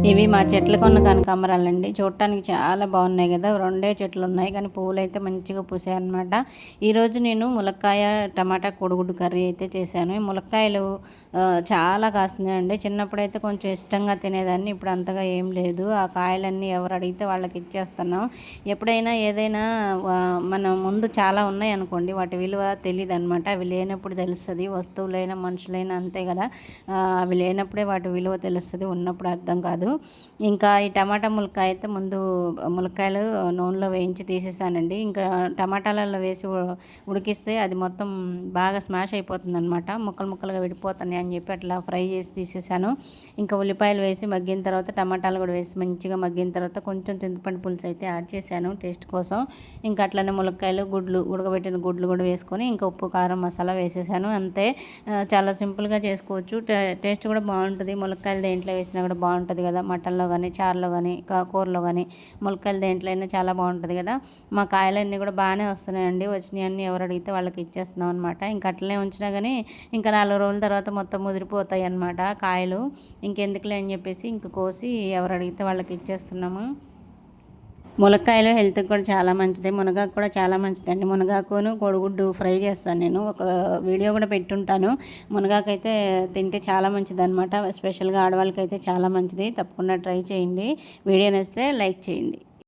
ఇవి మా చెట్లకున్న కనకాంబరాలండి. చూడటానికి చాలా బాగున్నాయి కదా. రెండే చెట్లు ఉన్నాయి కానీ పువ్వులు అయితే మంచిగా పూసాయి అనమాట. ఈరోజు నేను ములక్కాయ టమాటా కోడిగుడ్డు కర్రీ అయితే చేశాను. ఈ ములక్కాయలు చాలా కాస్తున్నాయండి. చిన్నప్పుడైతే కొంచెం ఇష్టంగా తినేదాన్ని, ఇప్పుడు అంతగా ఏం లేదు. ఆ కాయలన్నీ ఎవరు అడిగితే వాళ్ళకి ఇచ్చేస్తున్నాం. ఎప్పుడైనా ఏదైనా మన ముందు చాలా ఉన్నాయి అనుకోండి, వాటి విలువ తెలియదు అనమాట. అవి లేనప్పుడు తెలుస్తుంది. వస్తువులైనా మనుషులైనా అంతే కదా. అవి లేనప్పుడే వాటి విలువ తెలుస్తుంది, ఉన్నప్పుడు అర్థం కాదు. ఇంకా ఈ టమాటా ములక్కాయ అయితే ముందు ములక్కాయలు నూనెలో వేయించి తీసేసానండి. ఇంకా టమాటాలలో వేసి ఉడికిస్తే అది మొత్తం బాగా స్మాష్ అయిపోతుంది అనమాట. ముక్కలు ముక్కలుగా విడిపోతున్నాయి అని చెప్పి అట్లా ఫ్రై చేసి తీసేసాను. ఇంకా ఉల్లిపాయలు వేసి మగ్గిన తర్వాత టమాటాలు కూడా వేసి మంచిగా మగ్గిన తర్వాత కొంచెం చింతపండు పులుసు అయితే యాడ్ చేశాను టేస్ట్ కోసం. ఇంకా అట్లనే ములక్కాయలు గుడ్లు ఉడకబెట్టిన గుడ్లు కూడా వేసుకొని ఇంకా ఉప్పు కారం మసాలా వేసేసాను అంతే. చాలా సింపుల్గా చేసుకోవచ్చు. టేస్ట్ కూడా బాగుంటుంది. ములక్కాయలు దేంట్లో వేసినా కూడా బాగుంటుంది కదా. మటన్లో కానీ చారులో కానీ కూరలో కానీ ములక్కాయలు దేంట్లో అయినా చాలా బాగుంటుంది కదా. మా కాయలన్నీ కూడా బాగానే వస్తున్నాయండి. వచ్చినాయి అన్నీ ఎవరు అడిగితే వాళ్ళకి ఇచ్చేస్తున్నాం అనమాట. ఇంకా అట్లనే ఉంచినా కానీ ఇంకా 4 రోజుల తర్వాత మొత్తం ముదిరిపోతాయి అన్నమాట కాయలు. ఇంకెందుకులే అని చెప్పేసి ఇంక కోసి ఎవరు అడిగితే వాళ్ళకి ఇచ్చేస్తున్నాము. ములక్కాయలు హెల్త్కి కూడా చాలా మంచిది. మునగాకు కూడా చాలా మంచిదండి. మునగాకును కోడిగుడ్డు ఫ్రై చేస్తాను నేను. ఒక వీడియో కూడా పెట్టుంటాను. మునగాకు అయితే తింటే చాలా మంచిది అనమాట. స్పెషల్గా ఆడవాళ్ళకి అయితే చాలా మంచిది. తప్పకుండా ట్రై చేయండి. వీడియో నచ్చితే లైక్ చేయండి.